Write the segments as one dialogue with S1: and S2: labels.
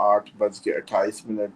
S1: 8:28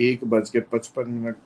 S1: 1:55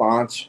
S1: 5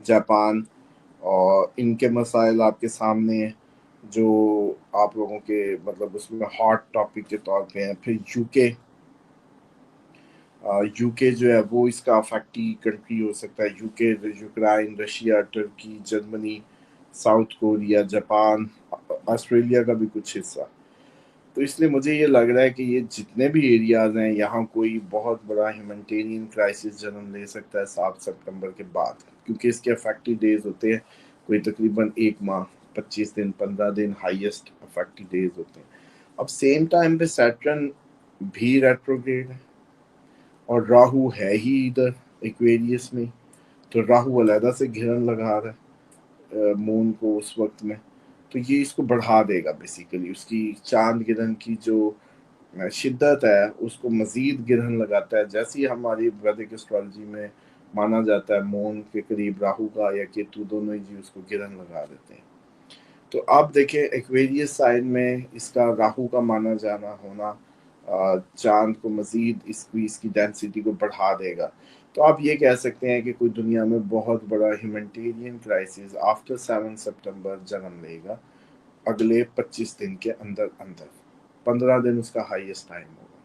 S1: Japan, اور ان کے مسائل آپ کے سامنے ہیں جو آپ لوگوں کے مطلب اس میں ہاٹ ٹاپک کے طور پہ ہیں. پھر یو کے جو ہے وہ اس کا افیکٹی کنٹری ہو سکتا ہے. U K, Ukraine, Russia, Turkey, Germany, South Korea, Japan, Australia کا بھی کچھ حصہ. تو اس لیے مجھے یہ لگ رہا ہے کہ یہ جتنے بھی ایریاز ہیں یہاں کوئی بہت بڑا ہیومنٹیرین کرائسس جنم لے سکتا ہے 7 ستمبر کے بعد، کیونکہ اس کے افیکٹو ڈیز ہوتے ہیں کوئی تقریباً 1 ماہ، 25 دن، 15 دن ہائیسٹ افیکٹو ڈیز ہوتے ہیں. اب سیم ٹائم پہ سیٹرن بھی ریٹروگریڈ ہے اور راہو ہے ہی ادھر ایکویریس میں، تو راہو علیحدہ سے گھرن لگا رہا ہے مون کو اس وقت میں. تو یہ اس کو بڑھا دے گا، بیسیکلی اس کی چاند گرہن کی جو شدت ہے اس کو مزید گرہن لگاتا ہے. جیسے ہی ہماری ویدک اسٹرالوجی میں مانا جاتا ہے مون کے قریب راہو کا یا کیتو دونوں ہی اس کو گرہن لگا دیتے ہیں. تو آپ دیکھیں ایکویریس سائن میں اس کا راہو کا مانا جانا ہونا چاند کو مزید اس کی ڈینسٹی کو بڑھا دے گا. تو آپ یہ کہہ سکتے ہیں کہ کوئی دنیا میں بہت بڑا ہیومنٹیرین کرائسس آفٹر 7 ستمبر جنم لے گا اگلے 25 دن کے اندر اندر. 15 دن اس کا ہائیسٹ ٹائم ہوگا.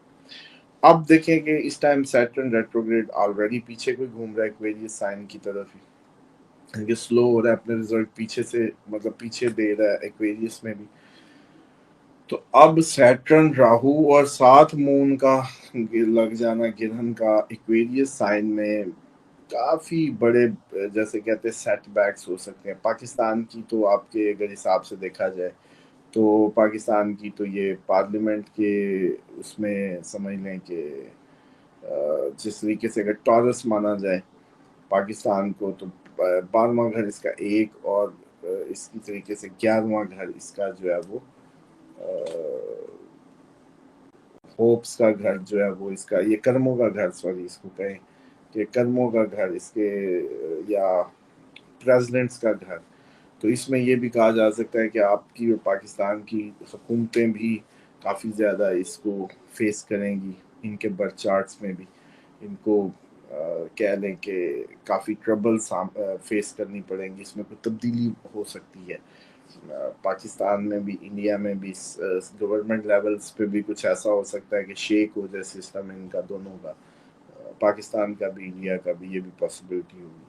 S1: اب دیکھیں کہ اس ٹائم سیٹرن ریٹروگریڈ آلریڈی پیچھے کوئی گھوم رہا ہے ایکویریس سائن کی طرف ہی، یہ سلو ہو رہا ہے اپنے رزلٹ پیچھے سے مطلب پیچھے دے رہا ہے ایکویریس میں بھی. تو اب سیٹرن، راہو اور ساتھ مون کا لگ جانا گرہن کا ایکویریس سائن میں کافی بڑے جیسے کہتے ہیں سیٹ بیکس ہو سکتے ہیں. پاکستان کی تو آپ کے اگر حساب سے دیکھا جائے تو پاکستان کی تو یہ پارلیمنٹ کے اس میں سمجھ لیں کہ جس طریقے سے اگر ٹورس مانا جائے پاکستان کو تو 12واں گھر اس کا ایک، اور اس کی طریقے سے 11واں گھر اس کا جو ہے وہ ہوپس کا گھر جو ہے وہ اس کا یہ کرموں کا گھر، سوری اس کو کہیں کہ کرموں کا گھر اس کے یا پریزیڈنٹس کا گھر. تو اس میں یہ بھی کہا جا سکتا ہے کہ آپ کی اور پاکستان کی حکومتیں بھی کافی زیادہ اس کو فیس کریں گی. ان کے برتھ چارٹس میں بھی ان کو کہہ لیں کہ کافی ٹربل فیس کرنی پڑیں گی. اس میں کوئی تبدیلی ہو سکتی ہے پاکستان میں بھی، انڈیا میں بھی. گورنمنٹ لیولز پہ بھی کچھ ایسا ہو سکتا ہے کہ شیک ہو جائے سسٹم ان کا دونوں کا، پاکستان کا بھی انڈیا کا بھی، یہ بھی پاسبلٹی ہوگی.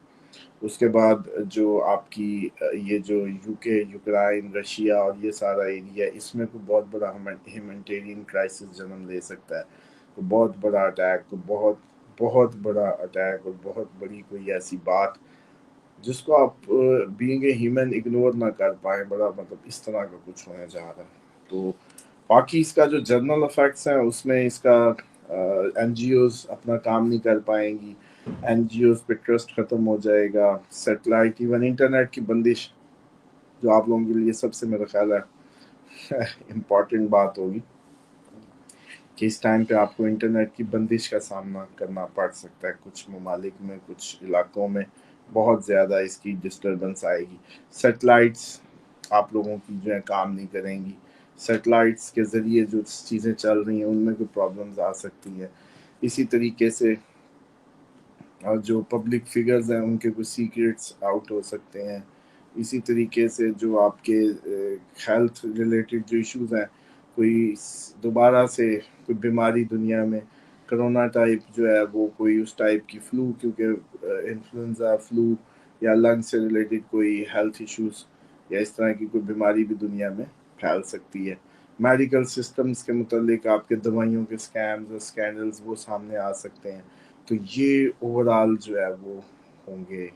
S1: اس کے بعد جو آپ کی یہ جو یو کے، یوکرائن، رشیا اور یہ سارا ایریا، اس میں کوئی بہت بڑا ہیومنٹیرین کرائسس جنم لے سکتا ہے. کوئی بہت بڑا اٹیک، کوئی بہت بڑا اٹیک اور بہت بڑی کوئی ایسی بات جس کو آپ بینگ اے ہیومن اگنور نہ کر پائیں. بڑا مطلب اس طرح کا کچھ ہونے جا رہا ہے. تو باقی اس کا جو جنرل افیکٹس ہیں اس میں اس کا این جی اوز اپنا کام نہیں کر پائیں گی، این جی اوز پہ ٹرسٹ ختم ہو جائے گا. سیٹلائٹ، ایون انٹرنیٹ کی بندش جو آپ لوگوں کے لیے سب سے میرا خیال ہے امپورٹنٹ بات ہوگی کہ اس ٹائم پہ آپ کو انٹرنیٹ کی بندش کا سامنا کرنا پڑ سکتا ہے. کچھ ممالک میں، کچھ علاقوں میں بہت زیادہ اس کی ڈسٹربنس آئے گی. سیٹلائٹس آپ لوگوں کی جو ہے کام نہیں کریں گی. سیٹلائٹس کے ذریعے جو چیزیں چل رہی ہیں ان میں کوئی پرابلمز آ سکتی ہیں. اسی طریقے سے جو پبلک فگرز ہیں ان کے کچھ سیکریٹس آؤٹ ہو سکتے ہیں. اسی طریقے سے جو آپ کے ہیلتھ ریلیٹڈ جو ایشوز ہیں، کوئی دوبارہ سے کوئی بیماری دنیا میں کرونا ٹائپ جو ہے وہ کوئی اس ٹائپ کی فلو، کیونکہ انفلوئنزا، فلو یا لنگ سے ریلیٹڈ کوئی ہیلتھ ایشوز یا اس طرح کی کوئی بیماری بھی دنیا میں پھیل سکتی ہے. میڈیکل سسٹمز کے متعلق آپ کے دوائیوں کے اسکیمز اور اسکینڈلز وہ سامنے آ سکتے ہیں. تو یہ اوور آل جو ہے وہ ہوں گے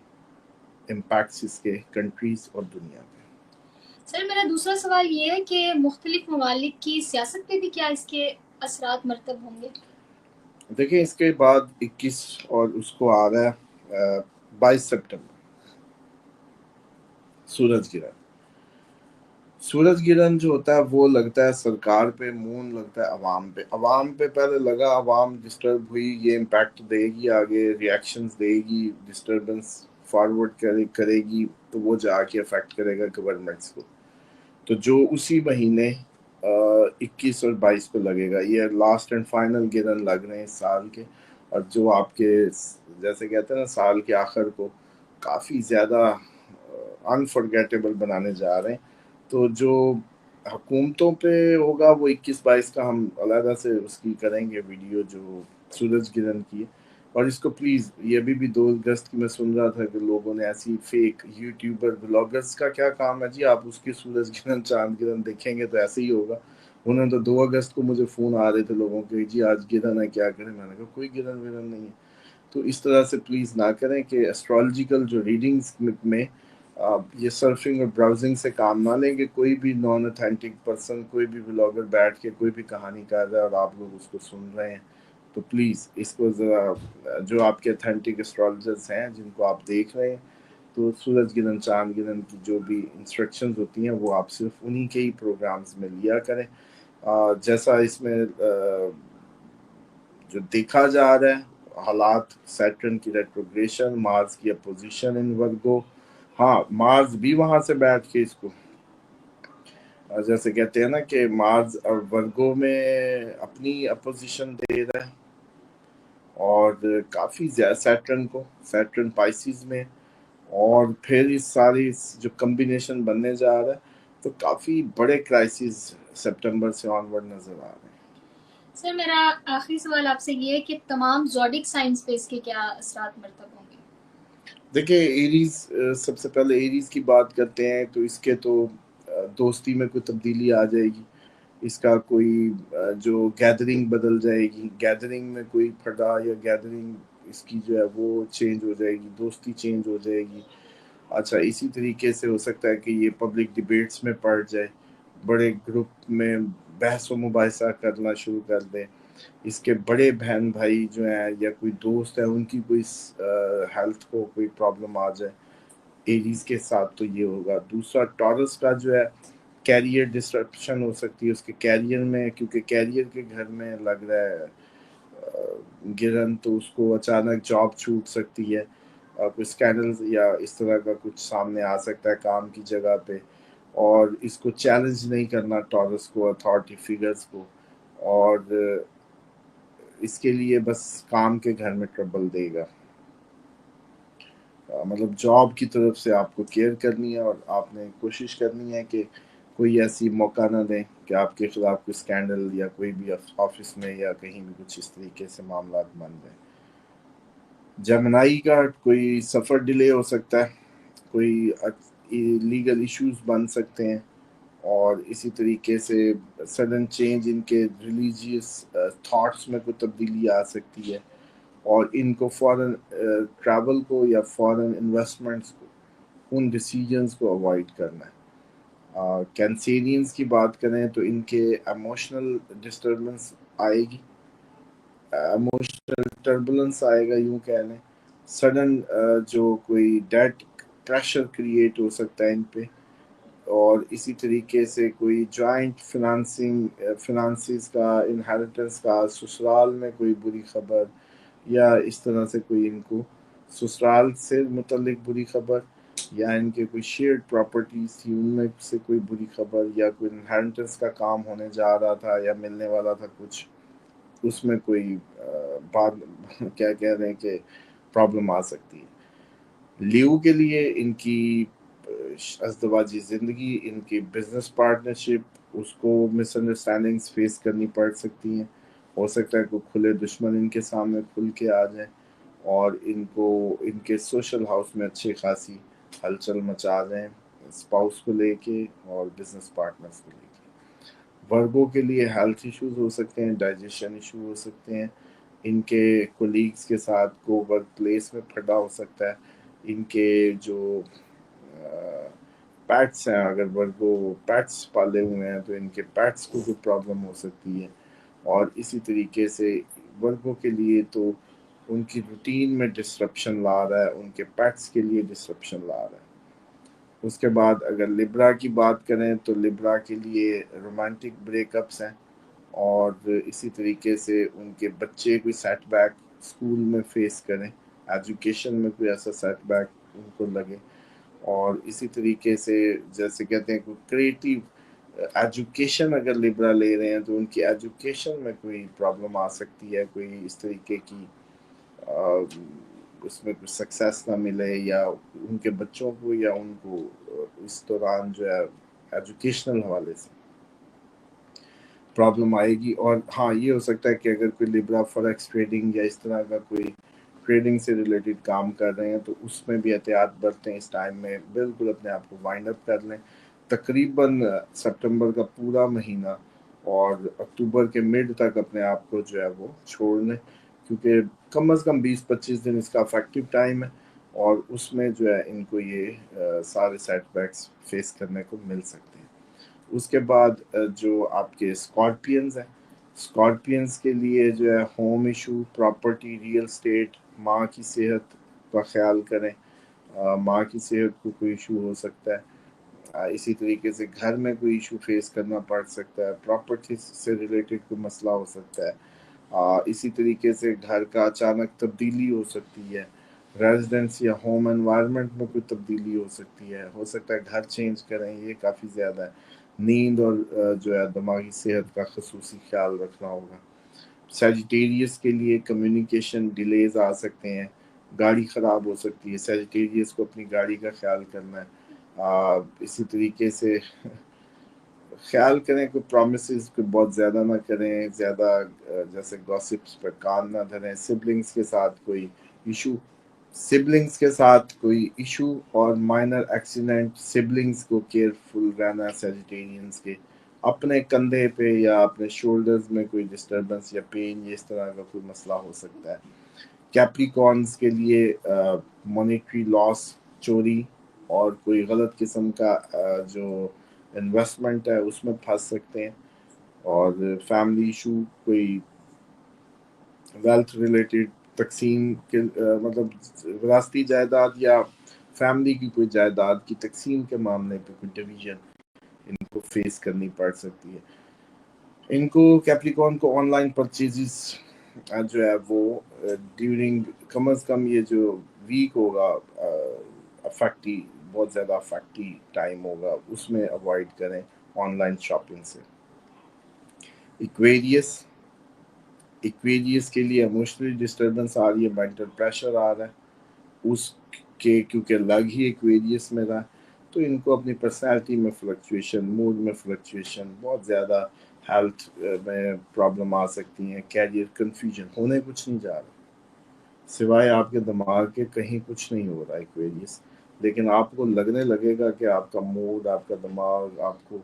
S1: امپیکٹس اس کے کنٹریز اور دنیا پہ.
S2: سر میرا دوسرا سوال یہ ہے کہ مختلف ممالک کی سیاست پہ بھی کیا اس کے اثرات مرتب ہوں گے؟
S1: دیکھیں اس کے بعد 21 اور اس کو آ رہا ہے 22 سپٹمبر سورج گرہن جو ہوتا ہے وہ لگتا ہے سرکار پہ، مون لگتا ہے عوام پہ. عوام پہ پہلے لگا، عوام ڈسٹرب ہوئی، یہ امپیکٹ دے گی، آگے ریاکشنز دے گی، ڈسٹربنس فارورڈ کرے گی، تو وہ جا کے افیکٹ کرے گا گورنمنٹس کو. تو جو اسی مہینے 21 اور 22 کو لگے گا، یہ لاسٹ اینڈ فائنل گرہن لگ رہے ہیں اس سال کے. اور جو آپ کے جیسے کہتے ہیں نا سال کے آخر کو کافی زیادہ انفرگیٹیبل بنانے جا رہے ہیں. تو جو حکومتوں پہ ہوگا وہ 21-22 کا ہم علیحدہ سے اس کی کریں گے ویڈیو جو سورج گرہن کی. اور اس کو پلیز یہ بھی 2 اگست کی میں سن رہا تھا کہ لوگوں نے ایسی فیک یوٹیوبر بلاگرز کا کیا کام ہے جی, آپ اس کی سورج گرہن چاند گرہن دیکھیں گے تو ایسے ہی ہوگا. انہوں نے تو 2 اگست کو مجھے فون آ رہے تھے لوگوں کے, جی آج گرہن ہے کیا کریں. میں نے کہا کوئی گرہن ورہن نہیں ہے. تو اس طرح سے پلیز نہ کریں کہ اسٹرالوجیکل جو ریڈنگز میں یہ سرفنگ اور براؤزنگ سے کام نہ لیں کہ کوئی بھی نان اتھینٹک پرسن, کوئی بھی بلاگر بیٹھ کے کوئی بھی کہانی کر رہا ہے اور آپ لوگ اس کو سن رہے ہیں. تو پلیز اس کو ذرا جو آپ کے اتھینٹک اسٹرالوجرز ہیں جن کو آپ دیکھ رہے ہیں, تو سورج گرہن چاند گرہن کی جو بھی انسٹرکشنز ہوتی ہیں وہ آپ صرف انہی کے ہی پروگرامز میں لیا کریں. جیسا اس میں جو دیکھا جا رہا ہے حالات, سیٹرن کی ریٹروگریشن, مارس کی اپوزیشن ان ورگو. ہاں مارس بھی وہاں سے بیٹھ کے اس کو جیسے کہتے ہیں نا کہ مارس ورگو میں اپنی اپوزیشن دے رہا ہے, اور کافی زیادہ سیٹرن پائسیز میں, اور پھر اس ساری جو کمبینیشن بننے جا رہا ہے تو کافی بڑے کرائسس سپٹمبر سے آن ورڈ نظر آ رہے ہیں.
S2: سر میرا آخری سوال آپ سے یہ ہے کہ تمام زوڈک سائنس پہ اس کے کیا اثرات مرتب ہوں گے؟
S1: دیکھیں ایریز, سب سے پہلے ایریز کی بات کرتے ہیں تو اس کے تو دوستی میں کوئی تبدیلی آ جائے گی, اس کا کوئی جو گیدرنگ بدل جائے گی, گیدرنگ میں کوئی پھٹا یا گیدرنگ اس کی جو ہے وہ چینج ہو جائے گی, دوستی چینج ہو جائے گی. اچھا اسی طریقے سے ہو سکتا ہے کہ یہ پبلک ڈبیٹس میں پڑ جائے, بڑے گروپ میں بحث و مباحثہ کرنا شروع کر دیں. اس کے بڑے بہن بھائی جو ہیں یا کوئی دوست ہے ان کی کوئی ہیلتھ کو کوئی پرابلم آ جائے ایریز کے ساتھ, تو یہ ہوگا. دوسرا ٹورس کا جو ہے کیریئر ڈسٹرپشن ہو سکتی ہے اس کے کیریئر میں, کیونکہ کیریئر کے گھر میں لگ رہا ہے گرہن, تو اس کو اچانک جاب چھوٹ سکتی ہے, کوئی اسکینڈل یا اس طرح کا کچھ سامنے آ سکتا ہے کام کی جگہ پہ, اور اس کو چیلنج نہیں کرنا ٹورس کو, اتھارٹی فیگرز کو, اور اس کے لیے بس کام کے گھر میں ٹربل دے گا. مطلب جاب کی طرف سے آپ کو کیئر کرنی ہے اور آپ نے کوشش کرنی ہے کہ کوئی ایسی موقع نہ دیں کہ آپ کے خلاف کوئی اسکینڈل یا کوئی بھی آفس میں یا کہیں بھی کچھ اس طریقے سے معاملات بن جائیں. جمنائی کا کوئی سفر ڈیلے ہو سکتا ہے, کوئی لیگل ایشوز بن سکتے ہیں, اور اسی طریقے سے سڈن چینج ان کے ریلیجیس تھاٹس میں کوئی تبدیلی آ سکتی ہے, اور ان کو فورن ٹریول کو یا فورن انویسٹمنٹس کو, ان ڈیسیجنز کو اوائڈ کرنا ہے. کینسیرینز کی بات کریں تو ان کے ایموشنل ڈسٹربنس آئے گی, ایموشنل ٹربولنس آئے گا یوں کہہ لیں, سڈن جو کوئی ڈیٹ پریشر کریٹ ہو سکتا ہے ان پہ, اور اسی طریقے سے کوئی جوائنٹ فنانسز کا, انہیریٹنس کا, سسرال میں کوئی بری خبر, یا اس طرح سے کوئی ان کو سسرال سے متعلق بری خبر, یا ان کے کوئی شیئرڈ پراپرٹیز تھی ان میں سے کوئی بری خبر, یا کوئی انہیریٹنس کا کام ہونے جا رہا تھا یا ملنے والا تھا کچھ, اس میں کوئی بات کیا کہہ رہے ہیں کہ پرابلم آ سکتی ہے. لیو کے لیے ان کی ازدواجی زندگی, ان کی بزنس پارٹنرشپ, اس کو مس انڈرسٹینڈنگز فیس کرنی پڑ سکتی ہیں. ہو سکتا ہے کوئی کھلے دشمن ان کے سامنے کھل کے آ جائیں, اور ان کو ان کے سوشل ہاؤس میں اچھی خاصی ہلچل مچا دیں اسپاؤس کو لے کے اور بزنس پارٹنرز کو لے کے. ورگوں کے لیے ہیلتھ ایشوز ہو سکتے ہیں, ڈائجیشن ایشو ہو سکتے ہیں, ان کے کولیگز کے ساتھ کو ورک پلیس میں پھٹا ہو سکتا ہے, ان کے جو پیٹس ہیں, اگر ورگو پیٹس پالے ہوئے ہیں تو ان کے پیٹس کو بھی پرابلم ہو سکتی ہے. اور اسی طریقے سے ورگوں کے لیے تو ان کی روٹین میں ڈسرپشن لا رہا ہے, ان کے پیٹس کے لیے ڈسرپشن لا رہا ہے. اس کے بعد اگر لبرا کی بات کریں تو لبرا کے لیے رومانٹک بریک اپس ہیں, اور اسی طریقے سے ان کے بچے کوئی سیٹ بیک اسکول میں فیس کریں, ایجوکیشن میں کوئی ایسا سیٹ بیک ان کو لگے, اور اسی طریقے سے جیسے کہتے ہیں کوئی کریٹیو ایجوکیشن اگر لبرا لے رہے ہیں تو ان کی ایجوکیشن میں کوئی پرابلم آ سکتی ہے, کوئی اس طریقے کی اس میں کچھ سکسیس نہ ملے یا ان کے بچوں کو یا ان کو اس دوران جو ہے ایجوکیشنل حوالے سے پرابلم آئے گی. اور ہاں یہ ہو سکتا ہے کہ اگر کوئی لیبرا فوریکس ٹریڈنگ یا اس طرح کا کوئی ٹریڈنگ سے ریلیٹڈ کام کر رہے ہیں تو اس میں بھی احتیاط برتیں. اس ٹائم میں بالکل اپنے آپ کو وائنڈ اپ کر لیں. تقریباً سپٹمبر کا پورا مہینہ اور اکتوبر کے مڈ تک اپنے آپ کو جو ہے وہ چھوڑ لیں، کیونکہ کم از کم 20-25 دن اس کا افیکٹو ٹائم ہے اور اس میں جو ہے ان کو یہ سارے سیٹ بیکس فیس کرنے کو مل سکتے ہیں. اس کے بعد جو آپ کے اسکارپینز ہیں، اسکارپینز کے لیے جو ہے home issue, property, real estate, ماں کی صحت کا خیال کریں. ماں کی صحت کو کوئی ایشو ہو سکتا ہے. اسی طریقے سے گھر میں کوئی ایشو فیس کرنا پڑ سکتا ہے، پراپرٹی سے ریلیٹڈ کوئی مسئلہ ہو سکتا ہے. اسی طریقے سے گھر کا اچانک تبدیلی ہو سکتی ہے، ریزیڈنس یا ہوم انوائرمنٹ میں کوئی تبدیلی ہو سکتا ہے گھر چینج کریں. یہ کافی زیادہ ہے. نیند اور جو ہے دماغی صحت کا خصوصی خیال رکھنا ہوگا. سیجیٹیریس کے لیے کمیونیکیشن ڈیلیز آ سکتے ہیں، گاڑی خراب ہو سکتی ہے. سیجیٹیریس کو اپنی گاڑی کا خیال کرنا ہے. اسی طریقے سے خیال کریں کوئی پرومسز کو بہت زیادہ نہ کریں، زیادہ جیسے گاسپس پر کان نہ دھریں. سبلنگز کے ساتھ کوئی ایشو اور مائنر ایکسیڈنٹ، سبلنگز کو کیئرفل رہنا ہے. سیجیٹیرینز کے اپنے کندھے پہ یا اپنے شولڈرز میں کوئی ڈسٹربنس یا پین یا اس طرح کا کوئی مسئلہ ہو سکتا ہے. کیپریکارنز کے لیے مانیٹری لاس، چوری اور کوئی غلط قسم کا جو انویسٹمنٹ ہے اس میں پھنس سکتے ہیں. اور فیملی ایشو، کوئی ویلتھ ریلیٹڈ تقسیم کے مطلب وراثتی جائیداد یا فیملی کی کوئی جائیداد کی تقسیم کے معاملے پہ کوئی ڈویژن ان کو فیس کرنی پڑ سکتی ہے. ان کو کیپریکارن کو آن لائن پرچیزز جو ہے وہ ڈیورنگ کم از کم یہ جو ویک ہوگا افیکٹی بہت زیادہ افیکٹی ٹائم ہوگا اس میں اوائڈ کریں آن لائن شاپنگ سے. ایکویریس کے لیے ایموشنل ڈسٹربنس آ رہی ہے، مینٹل پریشر آ رہا ہے اس کے، کیونکہ لگ ہی ایکویریس میں رہا تو ان کو اپنی پرسنالٹی میں فلکچویشن، موڈ میں فلکچویشن، بہت زیادہ ہیلتھ میں پرابلم آ سکتی ہیں. کیریئر کنفیوژن، ہونے کچھ نہیں جا رہا سوائے آپ کے دماغ کے، کہیں کچھ نہیں ہو رہا ایکویریس، لیکن آپ کو لگنے لگے گا کہ آپ کا موڈ، آپ کا دماغ آپ کو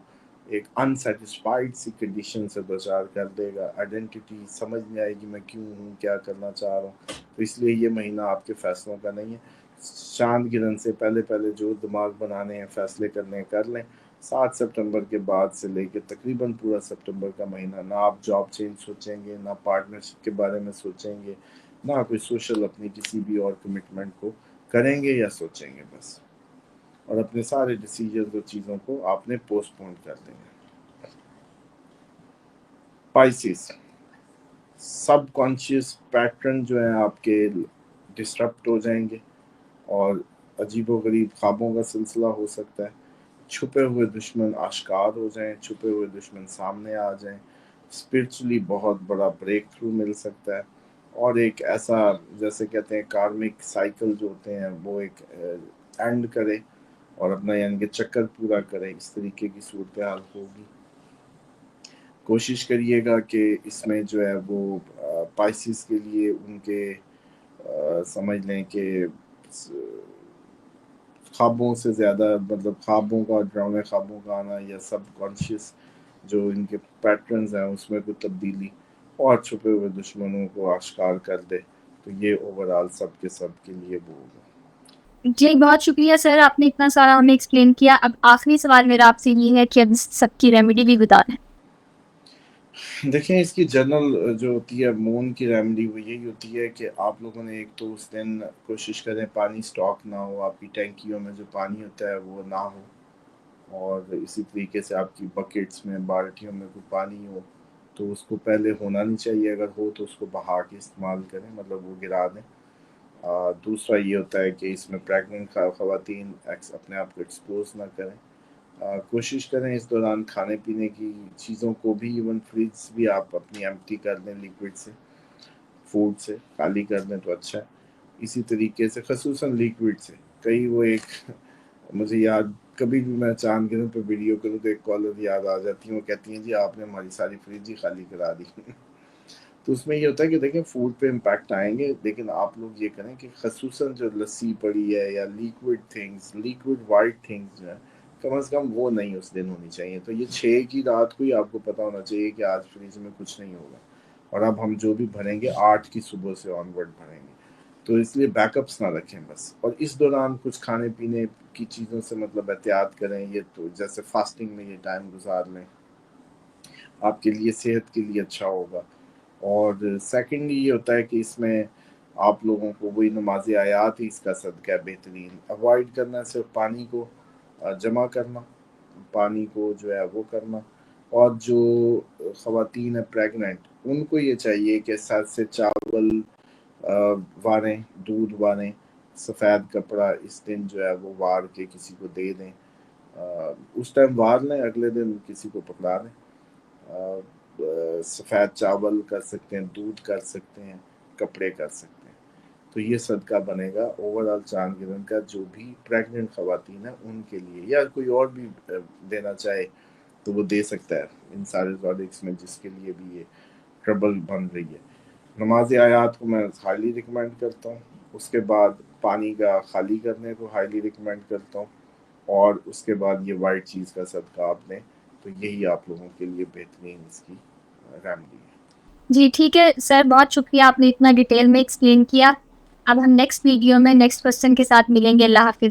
S1: ایک انسیٹسفائیڈ سی کنڈیشن سے دوچار کر دے گا. آئیڈینٹی سمجھ نہیں آئے گی میں کیوں ہوں، کیا کرنا چاہ رہا ہوں. تو اس لیے یہ مہینہ آپ کے فیصلوں کا نہیں ہے. چاند گرہن سے پہلے جو دماغ بنانے ہیں، فیصلے کرنے ہیں کر لیں. 7 سپٹمبر کے بعد سے لے کے تقریباً پورا سپٹمبر کا مہینہ نہ آپ جاب چینج سوچیں گے، نہ پارٹنرشپ کے بارے میں سوچیں گے، نہ کوئی سوشل اپنی کسی بھی اور کمٹمنٹ کو کریں گے یا سوچیں گے بس. اور اپنے سارے ڈیسیجنز اور چیزوں کو آپ نے پوسٹ پون کر دیں گے. پائسیس، سب کانشیس پیٹرن جو ہیں آپ کے ڈسٹرپٹ ہو جائیں گے اور عجیب و غریب خوابوں کا سلسلہ ہو سکتا ہے. چھپے ہوئے دشمن آشکار ہو جائیں، چھپے ہوئے دشمن سامنے آ جائیں. اسپرچولی بہت بڑا بریک تھرو مل سکتا ہے اور ایک ایسا جیسے کہتے ہیں کارمک سائیکل جو ہوتے ہیں وہ ایک اینڈ کرے اور اپنا یعنی کہ چکر پورا کرے. اس طریقے کی صورتحال ہوگی. کوشش کریے گا کہ اس میں جو ہے وہ پائسیس کے لیے ان کے سمجھ لیں کہ خوابوں سے زیادہ مطلب خوابوں کا، ڈراؤنے خوابوں کا آنا یا سب کانشیس جو ان کے پیٹرنز ہیں اس میں کوئی تبدیلی اور چھپے ہوئے دشمنوں کو آشکار کر دے. تو یہ اوورآل سب کے لیے وہ ہوگا.
S2: جی بہت شکریہ سر، آپ نے اتنا سارا ہمیں ایکسپلین کیا. اب آخری سوال میرا آپ سے یہ ہے کہ اب سب کی ریمیڈی بھی بتا دیں.
S1: دیکھیں اس کی جنرل جو ہوتی ہے مون کی ریمیڈی وہ یہی ہوتی ہے کہ آپ لوگوں نے ایک تو اس دن کوشش کریں پانی سٹاک نہ ہو، آپ کی ٹینکیوں میں جو پانی ہوتا ہے وہ نہ ہو، اور اسی طریقے سے آپ کی بکیٹس میں، بالٹیوں میں کوئی پانی ہو تو اس کو پہلے ہونا نہیں چاہیے، اگر ہو تو اس کو بہا کے استعمال کریں، مطلب وہ گرا دیں. دوسرا یہ ہوتا ہے کہ اس میں پریگننٹ خواتین اپنے آپ کو ایکسپوز نہ کریں. کوشش کریں اس دوران کھانے پینے کی چیزوں کو بھی، ایون فریج بھی آپ اپنی ایمپٹی کر دیں، لیکوڈ سے، فوڈ سے خالی کر دیں تو اچھا ہے. اسی طریقے سے خصوصاً لیکوڈ سے کئی وہ ایک مجھے یاد کبھی بھی میں چاند گرہن پہ ویڈیو کروں تو ایک کالر یاد آ جاتی ہیں، وہ کہتی ہیں جی آپ نے ہماری ساری فریج ہی خالی کرا دی تو اس میں یہ ہوتا ہے کہ دیکھیں فوڈ پہ امپیکٹ آئیں گے، لیکن آپ لوگ یہ کریں کہ خصوصاً جو لسی پڑی ہے یا لیکوڈ وائٹ تھنگز جو ہے کم از کم وہ نہیں اس دن ہونی چاہیے. تو یہ 6 کی رات کو ہی آپ کو پتہ ہونا چاہیے کہ آج فریج میں کچھ نہیں ہوگا، اور اب ہم جو بھی بھریں گے 8 کی صبح سے آن ورڈ بھریں گے. تو اس لیے بیک اپس نہ رکھیں بس، اور اس دوران کچھ کھانے پینے کی چیزوں سے مطلب احتیاط کریں. یہ تو جیسے فاسٹنگ میں یہ ٹائم گزار لیں، آپ کے لیے صحت کے لیے اچھا ہوگا. اور سیکنڈلی یہ ہوتا ہے کہ اس میں آپ لوگوں کو وہی نماز آیات ہی اس کا صدقہ ہے بہترین. اوائڈ کرنا صرف پانی کو جمع کرنا، پانی کو جو ہے وہ کرنا. اور جو خواتین ہیں پریگننٹ ان کو یہ چاہیے کہ ساتھ سے چاول واریں، دودھ واریں، سفید کپڑا اس دن جو ہے وہ وار کے کسی کو دے دیں. اس ٹائم وار لیں، اگلے دن کسی کو پکڑا دیں. سفید چاول کر سکتے ہیں، دودھ کر سکتے ہیں، کپڑے کر سکتے ہیں. تو یہ صدقہ بنے گا اوور آل چاند گرہن کا. جو بھی پریگننٹ خواتین ہیں ان کے لیے، یا کوئی اور بھی دینا چاہے تو وہ دے سکتا ہے ان سارے پروڈکٹس میں جس کے لیے بھی یہ ٹربل بن رہی ہے. نماز آیات کو میں ہائیلی ریکمینڈ کرتا ہوں. اس کے بعد پانی کا خالی کرنے کو ہائیلی ریکمینڈ کرتا ہوں. اور اس کے بعد یہ وائٹ چیز کا صدقہ آپ دیں تو یہی آپ لوگوں کے لیے بہترین اس کی ریمیڈی ہے.
S2: جی ٹھیک ہے سر، بہت شکریہ، آپ نے اتنا ڈیٹیل میں ایکسپلین کیا. اب ہم نیکسٹ ویڈیو میں نیکسٹ کوشچن کے ساتھ ملیں گے. اللہ حافظ.